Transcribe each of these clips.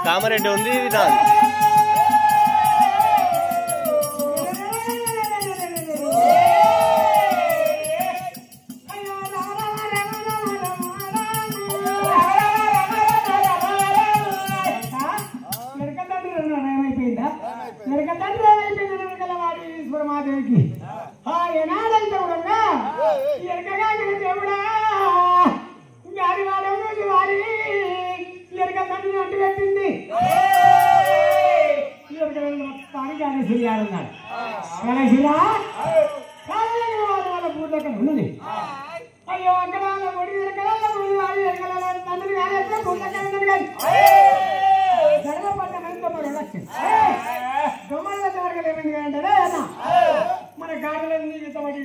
కామారెడ్డి ఉంది ఇది రాదు. మాదేవికి ఏనాడైతే కూడా ఎరకగా దేవుడా గారి వాడే వారి ఎరక తండ్రి అంటు పెట్టింది గణేశయ్యాడన్నాడు. గణేశయ్యా వాళ్ళ పూర్తి అక్కడ ఉన్నది. అయ్యో అక్కడ ఒడి ఎరకల ఒడి వాడి ఎరకల తండ్రి కానీ పూర్తి అక్కడ ఉన్నది కానీ జగపడ్డ కలిసి వచ్చింది. దొమ్మల వరకు ఏమైంది అంటే అన్న మన గాడిని ఇష్టపడి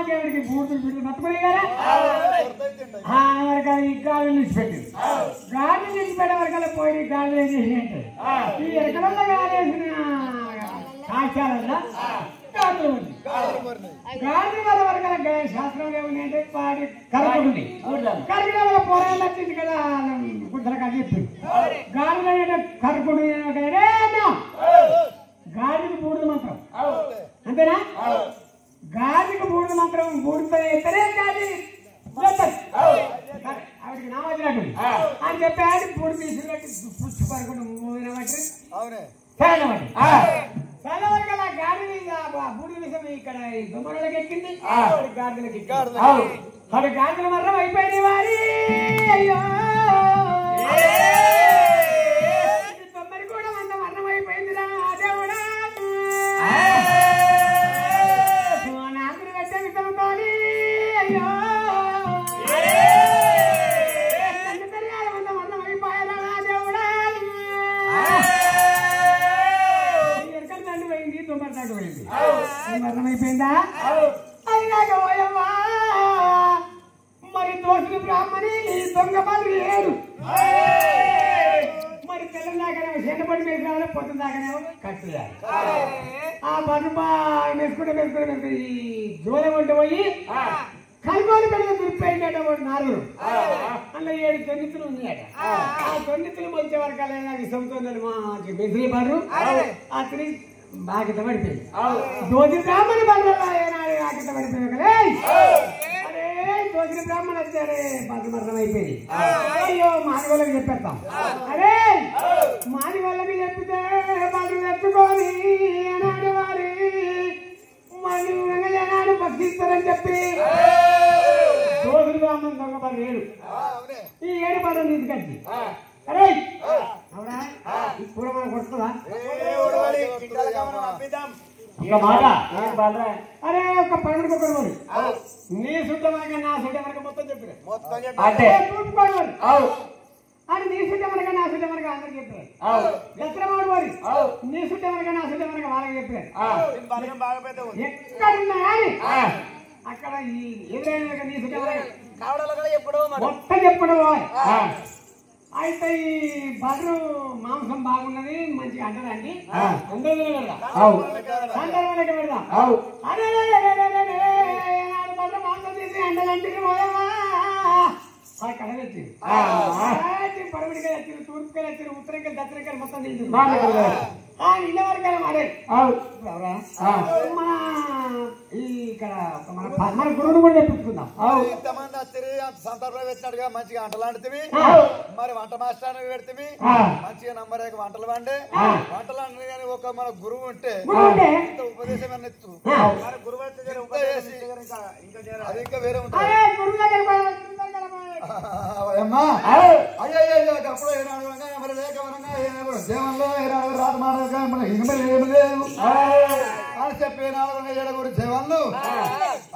దేవుడికి బూతులు పెట్టి నట్టుకునే కదా ఈ గాడిని ఇచ్చిపెట్టింది. గాడిని ఇచ్చిపెట్టే వరకల్లా పోయి గాడిలో ఏం చేసినట్టు ఈ ఎరకలల్లో గాడేసిన కాశాలన్నా గాడి ఉంది. గాడి వల్ల వరకల్లా శాస్త్రం ఏముంది అంటే పాడి కరకుడుంది. కరకుడు వల్ల పోరాలు వచ్చింది కదా గుడ్డలకు అని చెప్పింది. గాడిలో కరకుడు గాడికి బూడిద మంత్రం అంతేనా? గాడికి బూడిద మంత్రం బూడితో అయితేనే గాడి ఆవిడికి నామచ్చినట్టు అని చెప్పి బూడి తీసుకున్నట్టు పుష్టి పడుకుంటూ బట్టి చాలా వరకు అలా గాడిని బూడి విషయం ఇక్కడ దుమ్మలకి ఎక్కింది. గాడిదలకి అది గాడిదల మరణం అయిపోయింది వారి. అయ్యో తొమ్మిది కూడా మంద మరణం అయిపోయింది రా దేవుడా. నాకులు పెట్టే విధంతో అయ్యో తెలియాలి మంద మరణం అయిపోయారా దేవుడా. ఎరకల తండ్రి పోయింది, తొమ్మిది తండ్రి పోయింది. మరణం అయిపోయిందా? అది నాకు పోయమ్మా. మరి దోషులు బ్రాహ్మణి దొంగ పనులు ఏడు. మరి తెల్లం దాకానేమో చెండపడి వేసుకోవాలి, పొద్దున దాకానేమో కట్టేయాలి. ఆ పన్ను మెసుకుంటే ఈ జోలం ఉంటే పోయి కలుగోలు పెడితే దురిపోయిందట వాడు నాలుగు. అందులో 7 తొన్నితులు ఉన్నాయట. ఆ తొన్నితులు వచ్చే వరకల్లా విషంతోందని మా బెదిరి పడరు. అతని బాధ్యత పడిపోయింది. దోషి బ్రాహ్మణి బండ్రలా ఏనాడు బాధ్యత పడిపోయింది కదా. అరే దోషి బ్రాహ్మణి వచ్చారే బాధ్య మరణం అయిపోయింది. అయ్యో మాది వాళ్ళకి చెప్పేస్తాం. అరే మాది వాళ్ళకి చెప్తే వాళ్ళు ఎత్తుకొని ఏనాడు వారి మళ్ళీ ఏనాడు పక్షిస్తారని చెప్పి దోషి బ్రాహ్మణి దొంగ పని 7. ఈ 7 పదం తీసుకొచ్చి అరే అవునా ఇప్పుడు మనకు వస్తుందా? ఇక మాట అరే ఒక పనుడికి ఒకరు మరి నీ సుట్ట మనక నా సుట్ట మనక మొత్తం చెప్పిన అంటే చూపుకోడు అని నీ సుట్ట మనక నా సుట్ట మనక అందరికి చెప్పారు. దసరాడు మరి నీ సుట్ట మనక నా సుట్ట మనక వాళ్ళకి చెప్పారు. ఎక్కడున్నా కానీ అక్కడ ఈ ఎదురైన నీ సుట్ట మొత్తం చెప్పడం. అయితే ఈ బర్రు మాంసం బాగున్నది మంచిగా అంటదండి అందరూ పెడదాం. అదే బర్రు మాంసం తీసి అంటదంటే కళ వచ్చింది. పడమడికాయ వచ్చింది, తూర్పుకాయలు వచ్చింది, ఉత్తరకాయలు దక్షిణకాయలు మొత్తం తీసింది. ఇళ్ళ వరకాయ మారే మన ఇక్కడ మన గురువును కూడా తెప్పించుకుందాం. ఇంతమంది వచ్చి సందర్భంలో పెట్టినట్టుగా మంచిగా వంటలు వండుతుంది. మరి వంట మాస్టర్ పెడితే మంచిగా నంబర్ వంటలు వండే వంటలు అంటే కానీ ఒక మన గురువు ఉంటే ఉపదేశం అన్నట్టు గురువు అది ఇంకా వేరే ఉంటుంది. అమ్మా అయ్యో అప్పుడు మరి లేక దేవంలో రాత మాట మన ఇంక ఏమి లేదు అని చెప్పి 4 దేవాళ్ళు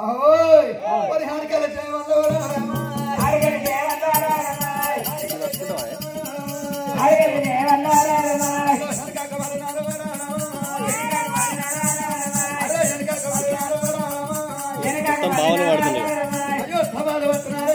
అహోయ్ 15 దేవాళ్ళు భావన పడుతుంది. అయ్యో సవాలు వస్తున్నారు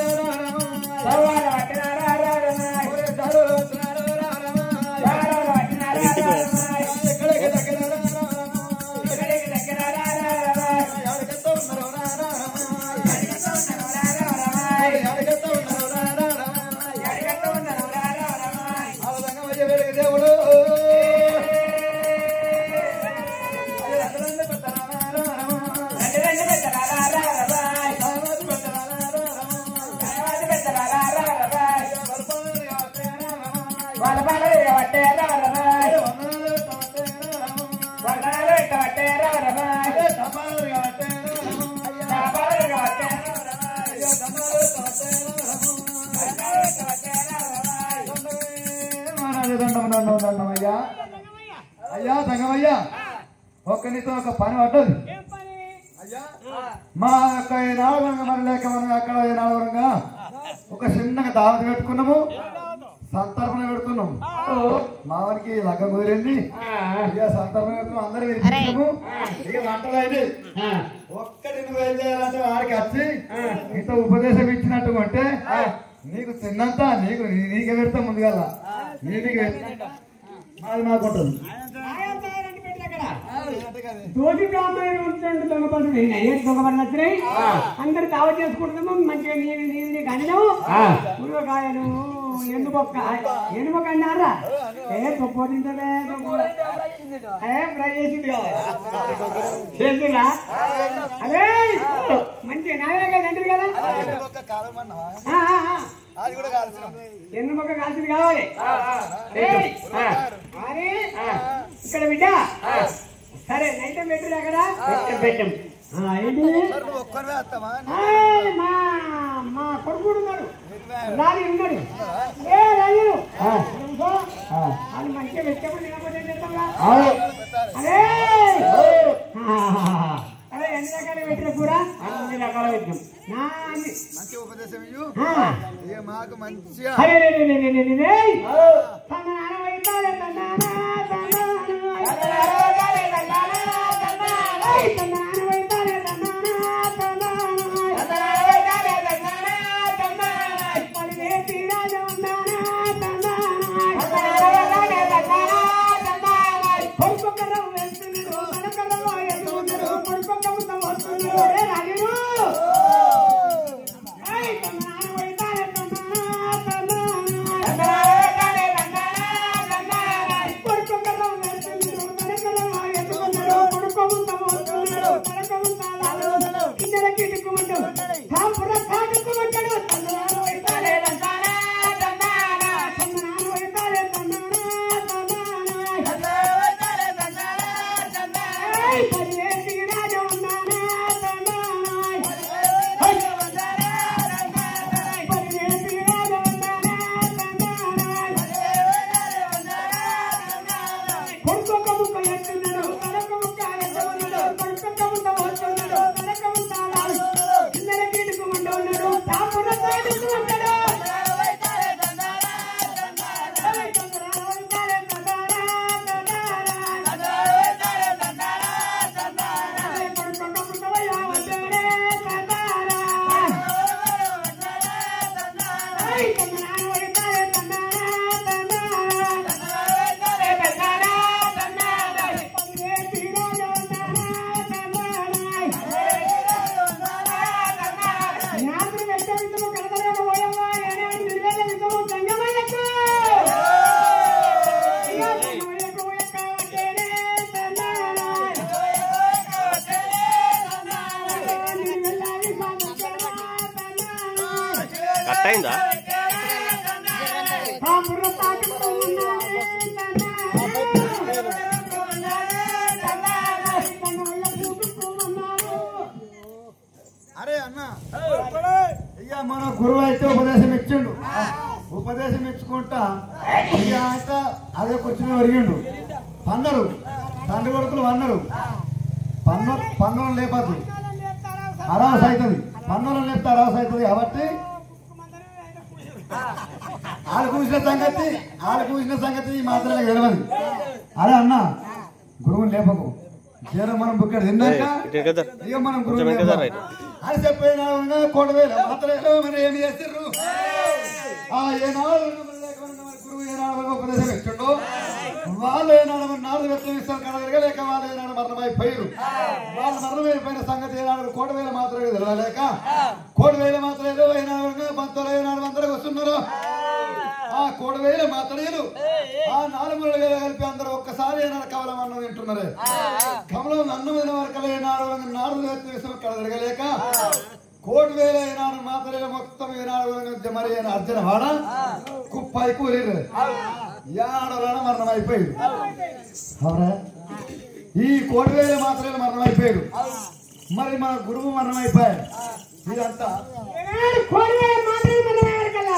దండమయ్యా అయ్యా దంగమయ్యా ఒక్క నీతో ఒక పని పడ్డది అయ్యా మా యొక్క నాలుగు మరి లేక మనం అక్కడ నాలుగుగా ఒక చిన్నగా దావతి పెట్టుకున్నాము సంతర్పణ పెడుతున్నాము మావానికి లగ్గ కుదిరింది ఇక సంతర్పణ పెడుతున్నాం అందరూ వినిపించాము ఇక వంటలు అయితే ఒక్కటి నువ్వు ఏం చేయాలంటే వాడికి వచ్చి ఇంత ఉపదేశం ఇచ్చినట్టు అంటే నీకు తిన్నంత నీకే పెడతా ముందుగా నీకు అది నాకు ఉంటుంది దోటి బ్రాహ్మణుడు దొంగపడు దొంగపడి నచ్చినాయి అందరు దావ చేసుకుంటున్నాము మంచిగా నీకు అన్నాము ఉరువకాయలు ఎండుబొక్క అన్నారా పొట్టించలే ఫ్రై చేసింది చేసిందా అదే మంచిగా నాగరాకాయలు అంటారు కదా ఎండుబొక్క కాల్సింది కావాలి ఇక్కడ బిడ్డ సరే నైతం పెట్టు అక్కడ పెట్టం మా కొడుకుడు ఉన్నాడు రాని ఉన్నాడు వాళ్ళు మంచిగా పెట్టేప్పుడు అదే అదే ఎన్ని రకాలు పెట్టిన కూర అన్ని రకాల పెట్టాం మాకు మంచిగా అయిందా అరే అన్న ఇక మన గురువు అయితే ఉపదేశం ఇచ్చిండు ఉపదేశం ఇచ్చుకుంటా ఇక అయితే అదే కూర్చుని ఒరిగిండు పన్నరు తండ్రి కొడుకులు అన్నారు పన్నులను లేపద్దు అరావస్ అవుతుంది పన్నులను లేపితే అరావస్ అవుతుంది కాబట్టి వాళ్ళు కూసిన సంగతి మాత్రమే తెలియదు. అరే అన్న గురువుని లేపకు జీరం మనం బుక్కడ తిన్నాక ఇక మనం గురువు అని చెప్పిన కొడవేలు మాత్రమే మనం ఏమి చేస్తారు ఏనాడు గురువు ఏనాడు ఉపదేశం ఇచ్చిండు వాళ్ళు ఏనాడు నాలుగు వ్యక్తులు ఇస్తారు కడగలిగా లేక వాళ్ళు ఏనాడు మరణమైపోయారు వాళ్ళు మరణమైపోయిన సంగతి ఏనాడు కోటవేలు మాత్రమే తెలియలేక కోటవేలు మాత్రమే ఏనాడు పంతులు ఏనాడు అందరికి వస్తున్నారు ఆ కోటవేలు మాత్రలు ఆ నాలుగు కలిపి అందరూ ఒక్కసారి ఏనాడు కమలం అన్నం తింటున్నారు కమలం అన్నమైన వరకు ఏనాడు నాలుగు వ్యక్తులు కడగలేక కోటివేల ఏనాడు మాత్రమే మొత్తం ఏనాడు మరి అర్జున వాడ కుప్పాయి కూలీరు ఏనాడు మరణం అయిపోయాడు అవునా ఈ కోటివేల మాత్రమే మరణం అయిపోయాడు మరి మన గురువు మరణం అయిపోయాడు ఇదంతా కోటివేల మాత్రమే మరణం అయ్యాడు కదా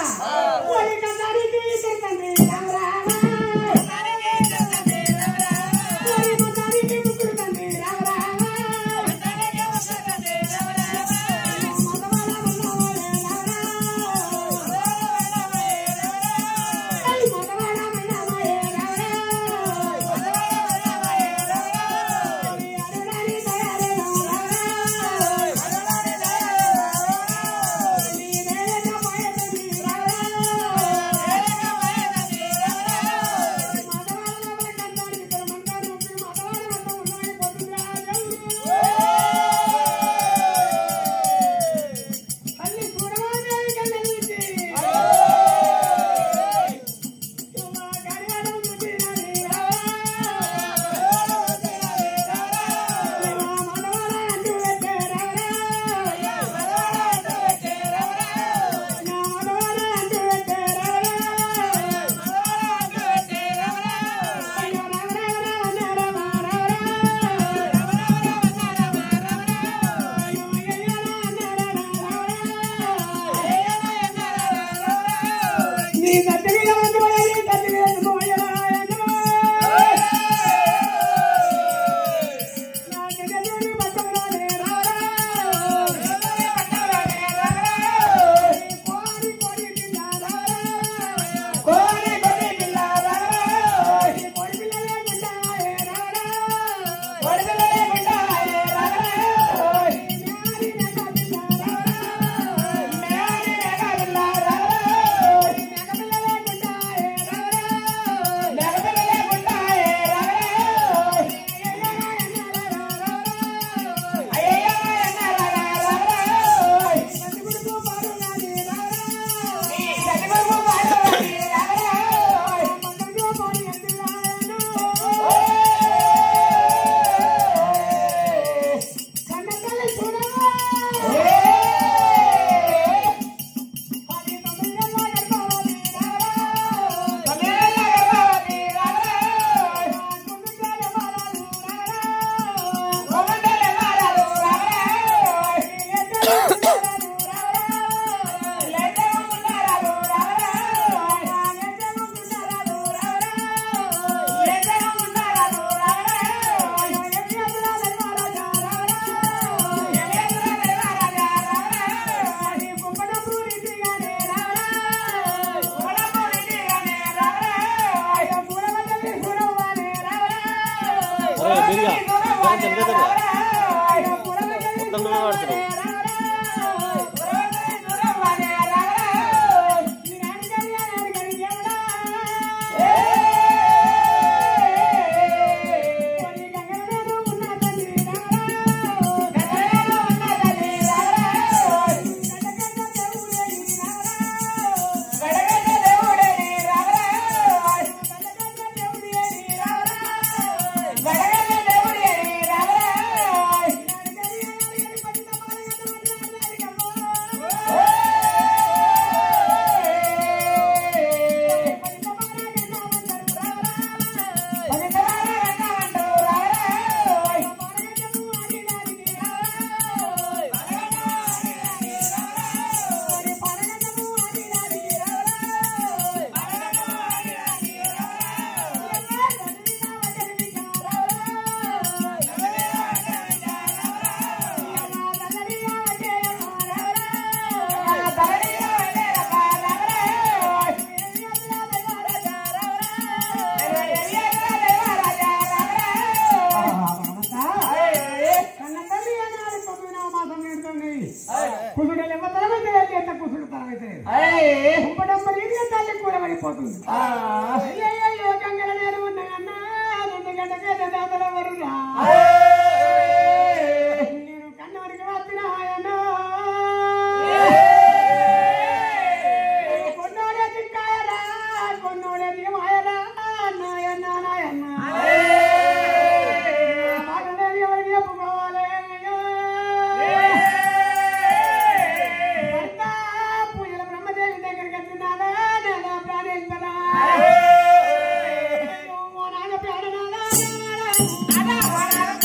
Ada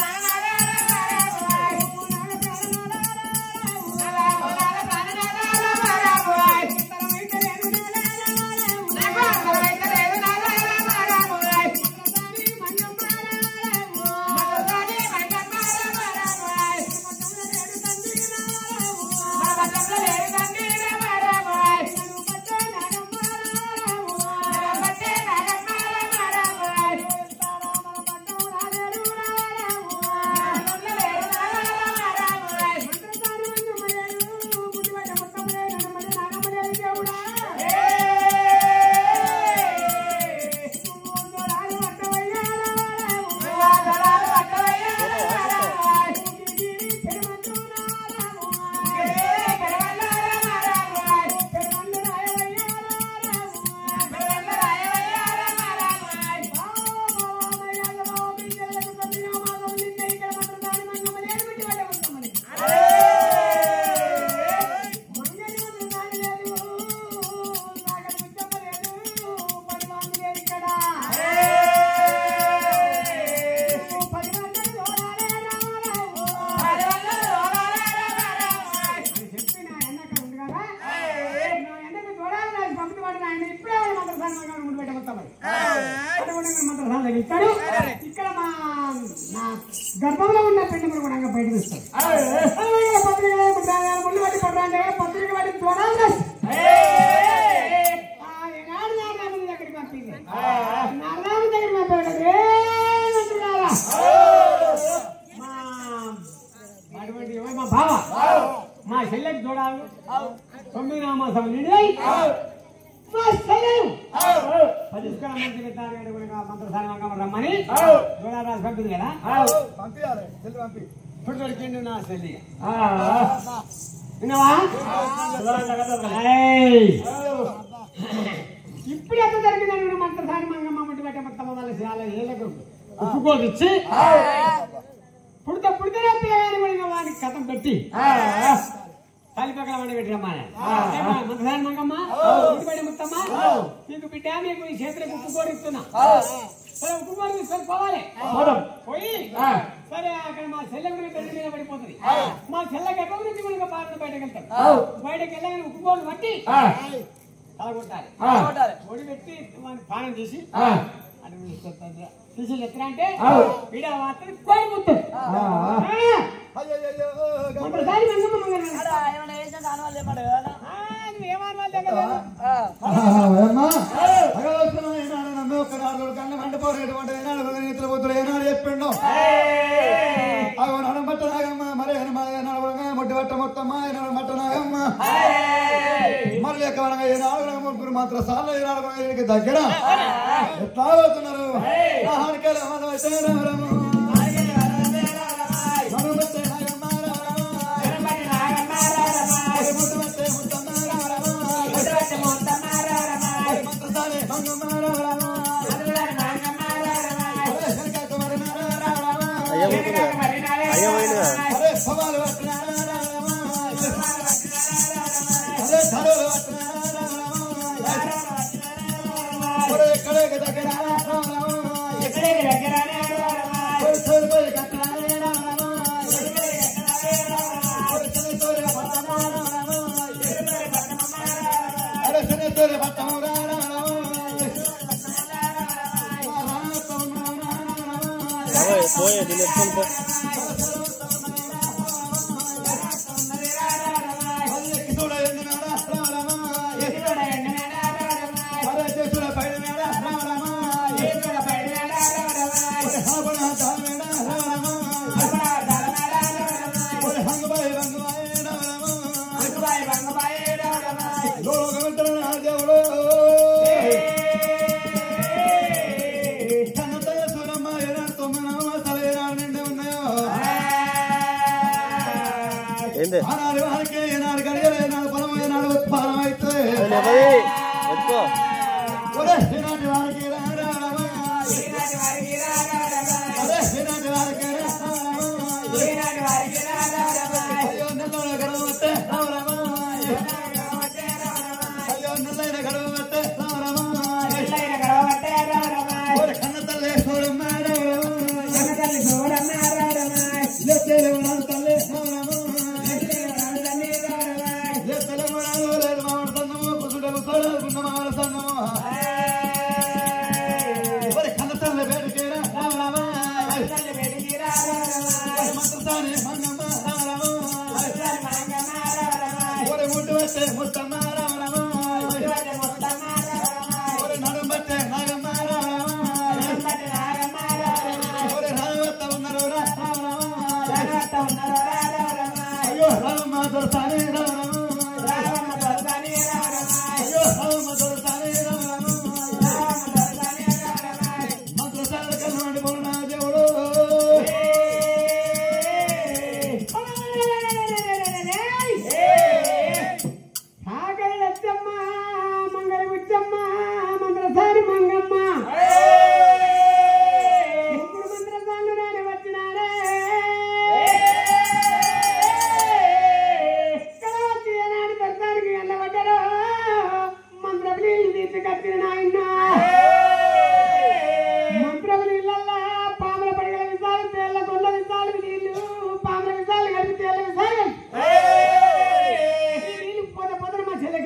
ఇస్తాడు. ఇక్కడ నా గర్భంలో ఉన్న పెళ్లి కూడా బయటకు ఇస్తాడు. పత్రిక ముళ్ళు పట్టి పట్టడానికి పత్రిక పట్టి చూడాలి. ఈనాడు నారాయణ దగ్గరికి పంపింది. నారాయణ దగ్గర పంపాడు. మా బావ మా చెల్లెకి చూడాలి. 9 మాసాలు నిండి మా చెల్లెలు పరిష్కారం మంత్రసారి రమ్మని చూడాలి పంపింది కదా. ఇప్పుడు దొరికిండు నా చెల్లి. విన్నావా? ఇప్పుడు ఎంత జరిగిందని మంత్రసారి మంగమ్మ ముట్టి పెట్టే మొత్తం వాళ్ళ చాలా ఏళ్ళకు ఉప్పుకోదిచ్చి పుడితే వాడికి కథం పెట్టి తల్లిపక్కల వండి పెట్టిరమ్మా. మంత్రసారి మంగమ్మ ముట్టిపడి ముత్తమ్మ నీకు బిడ్డ నీకు ఈ చేతులకు ఉప్పుకోడి ఇస్తున్నా. సరే ఉప్పుకోడి తీసుకొని పోవాలి. పోయి సరే అక్కడ మా చెల్లె కూడా పెళ్లి మీద పడిపోతుంది. మా చెల్లె గర్భం నుంచి మనకి పాత్ర బయటకు వెళ్తాడు. బయటకు వెళ్ళగానే ఉప్పుకోడు పట్టి తలగొట్టాలి. పొడి పెట్టి పానం చేసి తీసి ఎత్తున అంటే వీడ మాత్రం కోడి ముట్టుంది. చెప్పిండు మట్ట నాగమ్మ మరి ముట్టి పట్ట మొత్తం మట్ట నాగమ్మ మరి ఎక్కడగా ఏనాడు ముగ్గురు మాత్రం సార్లు ఏనాడు దగ్గర ఎట్లా పోతున్నారు. పోయే దీని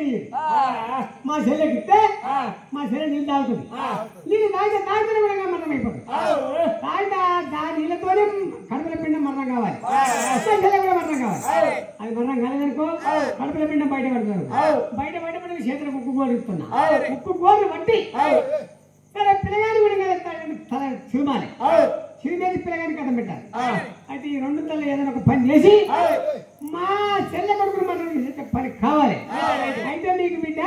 చెల్లెకి మా చెల్లెకి ఇస్తే మా చెల్లె నీళ్ళు తాగుతుంది. నీళ్ళు తాగితే కూడా మరణం అయిపోతుంది. తాగితే నీళ్ళతోనే కడుపుల పిండం మరణం కావాలి, చెల్లె కూడా మరణం కావాలి. అది మరణం కాలేదనుకో కడుపుల పిండం బయట పడుతుంది. బయట పడి చేతులకు ఉక్కు గోలు ఇస్తున్నా. ఉక్కు గోలు బట్టి సరే పిల్లగాని కూడా సినిమాని సినిమేసి పిల్లగాని కథ పెట్టాలి. అయితే ఈ రెండు తల్లి ఏదైనా ఒక పని చేసి మా చెల్లె కొడుకులు మనం పని కావాలి. అయితే నీకు బిడ్డ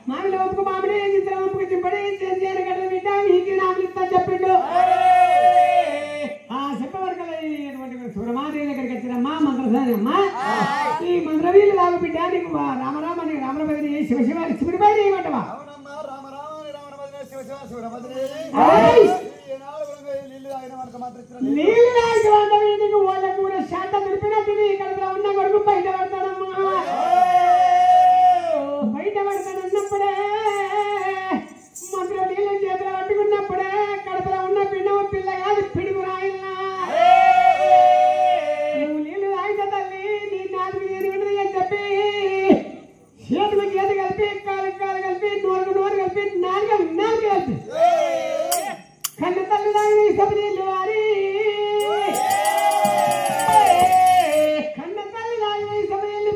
మామిడి వంపుకు మామిడి ఇద్దరు వంపుకు చింపడి చేను గడ్డ బిడ్డ నీకు నాకు ఇస్తా చెప్పిండు. ఆ చెప్పవరకటువంటి సురమాదేవి దగ్గరికి వచ్చినమ్మా మంత్రసానమ్మా ఈ మంత్రవీలు లాగు బిడ్డ నీకు రామరామని రామరామని శివశివారి శివుడిపై చేయమంటవా? నీళ్ళు తాగి వాళ్ళ కూడా శాతం నిలిపినట్టు ఇక్కడ ఉన్న కొడుకు బయట పడతాడమ్మా. బయట పడతాడన్నప్పుడే మంత్రం నీళ్ళు చేతులు పట్టుకున్నప్పుడే కడుపులో ఉన్న పిండం పిల్ల కాదు పిడుగు రాయినా. నువ్వు నీళ్ళు తాగిన తల్లి నీ నాలుగు నేను వినది అని చెప్పి చేతులు చేతి కలిపి కాలు కాలు కలిపి నోరు నోరు కలిపి నాలుగు కలిపి కన్ను తల్లి తాగిన సభ్యులు వారి కన్న తల్లి తాగిన సభ్యులు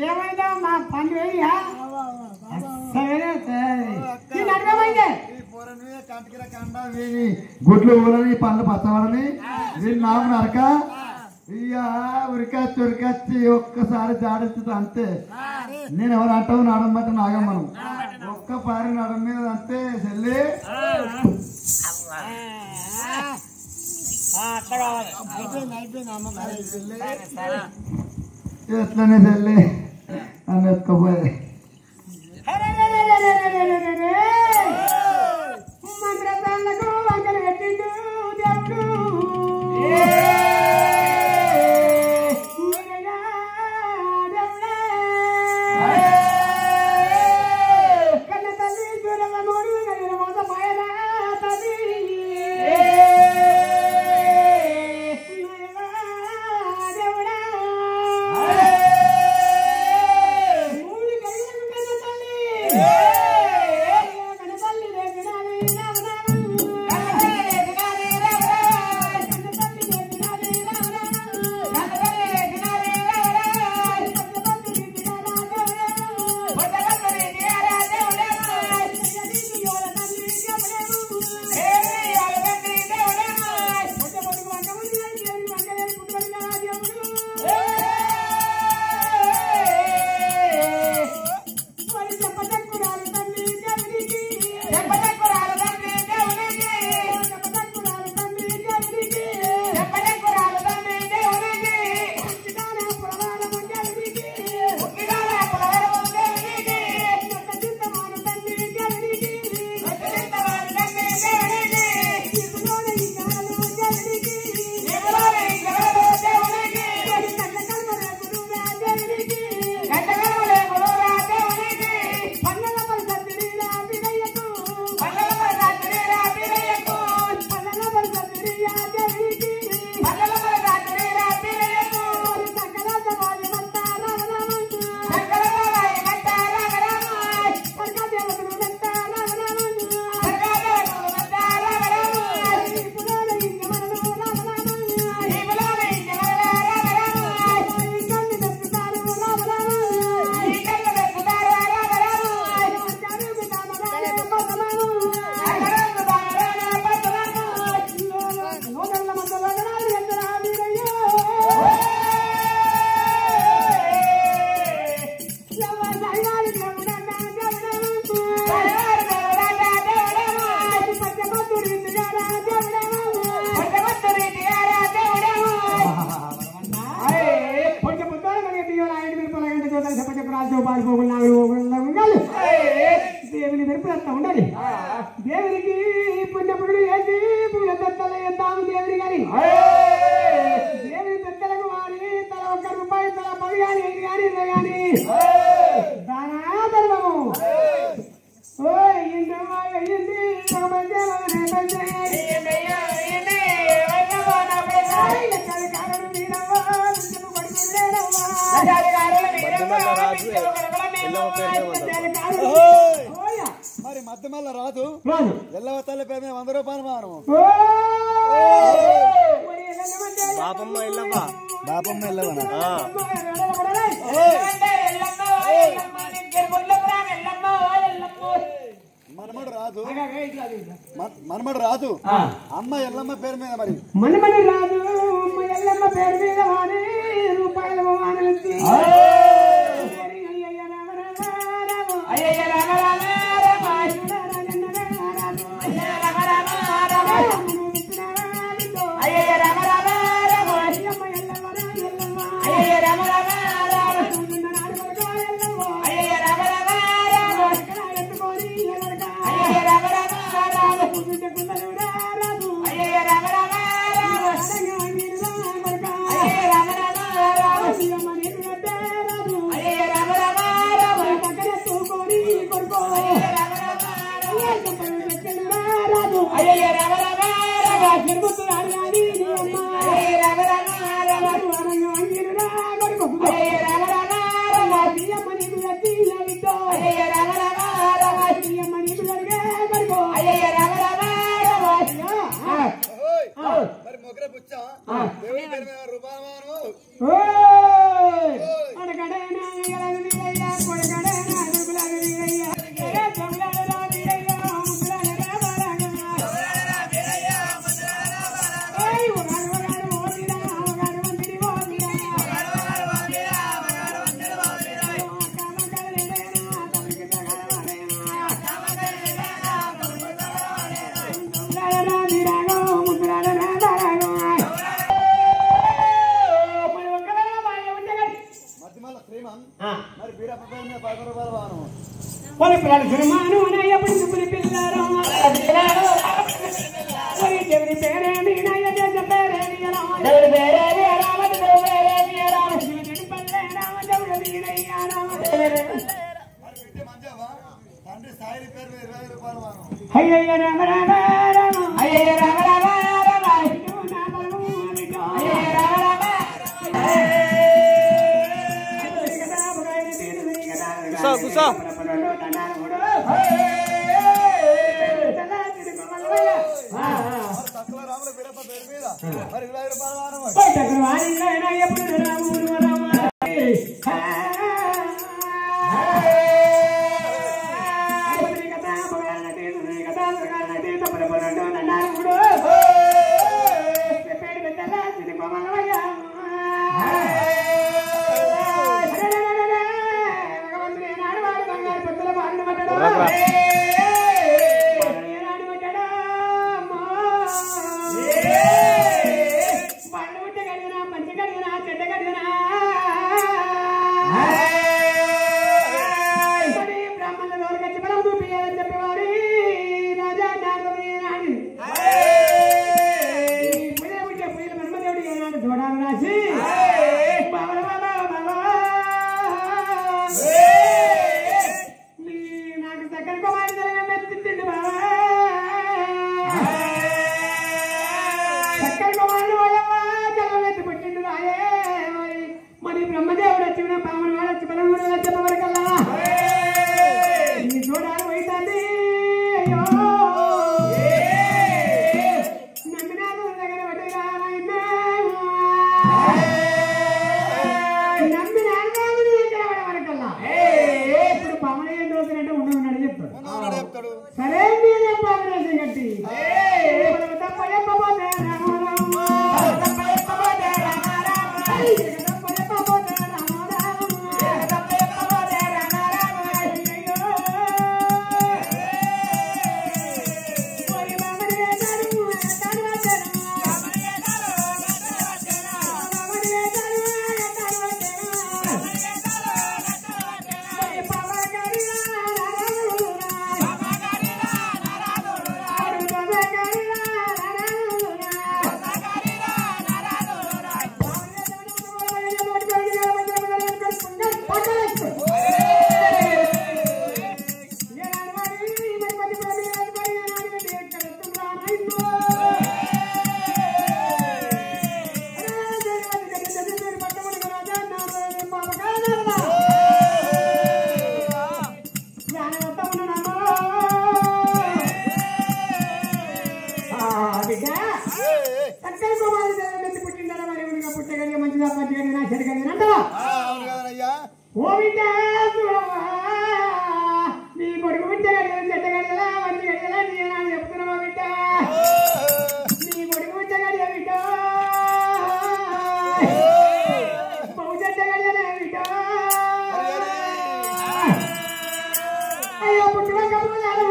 ఏమైందా మా పని వేయా అర్థమైందే గుడ్లు ఊరని పండ్లు పచ్చవాడని వీళ్ళు నాకు నరక ఇక ఉరికచ్చి ఉరికచ్చి ఒక్కసారి జాడిస్తుంది అంతే. నేను ఎవరు అంటావు నడమంటే నాగమ్మను ఒక్క పారి నడం మీద అంతే చెల్లి. ఎట్లనే చెల్లి అని ఎత్తుకోపోయే మంత్రాలకు వంకలు పెట్టిండు దేవుడు కన్న తల్లి చూడమ్మ మూడు మోస మాయనా తల్లి దేవుడా మూడు కయ్యలు కన్న తల్లి కన్న తల్లి లేచినాది దేవుని మెరుపులంతా ఉండాలి. దేవునికి పుణ్యపుడు ఏంటి పుణ్య తత్తలు ఎంతాము దేవుని కానీ దేవుని తత్తలకు వాడి తల 1 రూపాయి తల 10 కానీ 5 కానీ 20 కానీ దానా ధర్మము అయ్యింది మరి మధ్య మళ్ళీ రాదు ఎల్లవ తల్లి పేరు మీద 100 రూపాయలు మానము బాపమ్మ ఎల్లమ్మ బాపమ్మ ఎల్లవనా మనమడు రాదు అమ్మ ఎల్లమ్మ పేరు మీద మరి మనమడు రాదు ఎల్లమ్మ పేరు మీద వాడి రూపాయల వానలెత్తి మరి మొగర పుచ్చా దేవుడి పేరు మీద రూపాయలు అడగడైనా మరి బీరప్ప పేరు మీద 10 రూపాయలు వాను ఒరి పిల్లలు సినిమాను నయ్యప్పుడు పులి పిల్లరు ఒరి దేవుడి పేరేమి నయ్య దేశ పేరేమి దేవుడి పేరేమి రామ దేవుడి పేరేమి రామ శివుడి పల్లె రామ దేవుడి వీరయ్య రామ మరి బిడ్డ మంజావా తండ్రి సాయి పేరు 20 రూపాయలు వాను అయ్యయ్య రామ రామ రామ అయ్యయ్య రామ రామ రామ అయ్యో నా బలు అయ్యో అయ్యయ్య రామ రామ కూసో తక్కువ రాముల బీరప్ప పేరు మీద మరి 20 రూపాయలు వాను సరే మీరే పాపరేషన్ కట్టి నీ కొడుకు బిడ్డ గడియలు చెడ్డ గడియలా మంచి గడియలా నీ చెప్తున్నావా బిడ్డ నీ కొడుకు బిడ్డ గడియ బిడ్డ బహు చెడ్డ గడియలే బిడ్డ అయ్యో పుట్టిన కప్పు ఉన్నాడు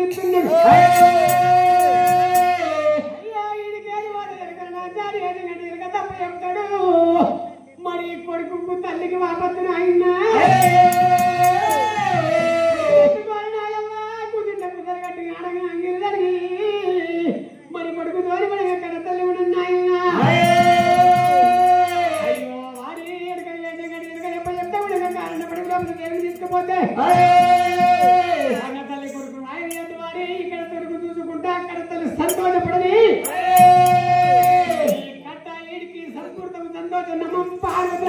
చెప్తున్నాడు అయ్యా ఈడికేది వాడు తప్ప చెప్తాడు మరి కొడుకు తల్లికి వాపత్తున అయినా మరి కొడుకు తోలి పడి కడ తల్లి కూడా అయినా అయ్యో వాడి చెప్తా కూడా కారణ పడి దేవుని తీసుకుపోతే తల్లి కొడుకు ఆయన వాడి ఇక్కడ కొడుకు చూసుకుంటా అక్కడ తల్లి సంతోషపడని కట్ట ఏడికి సంస్కృతం సంతోషం నమ్మం పార్వతి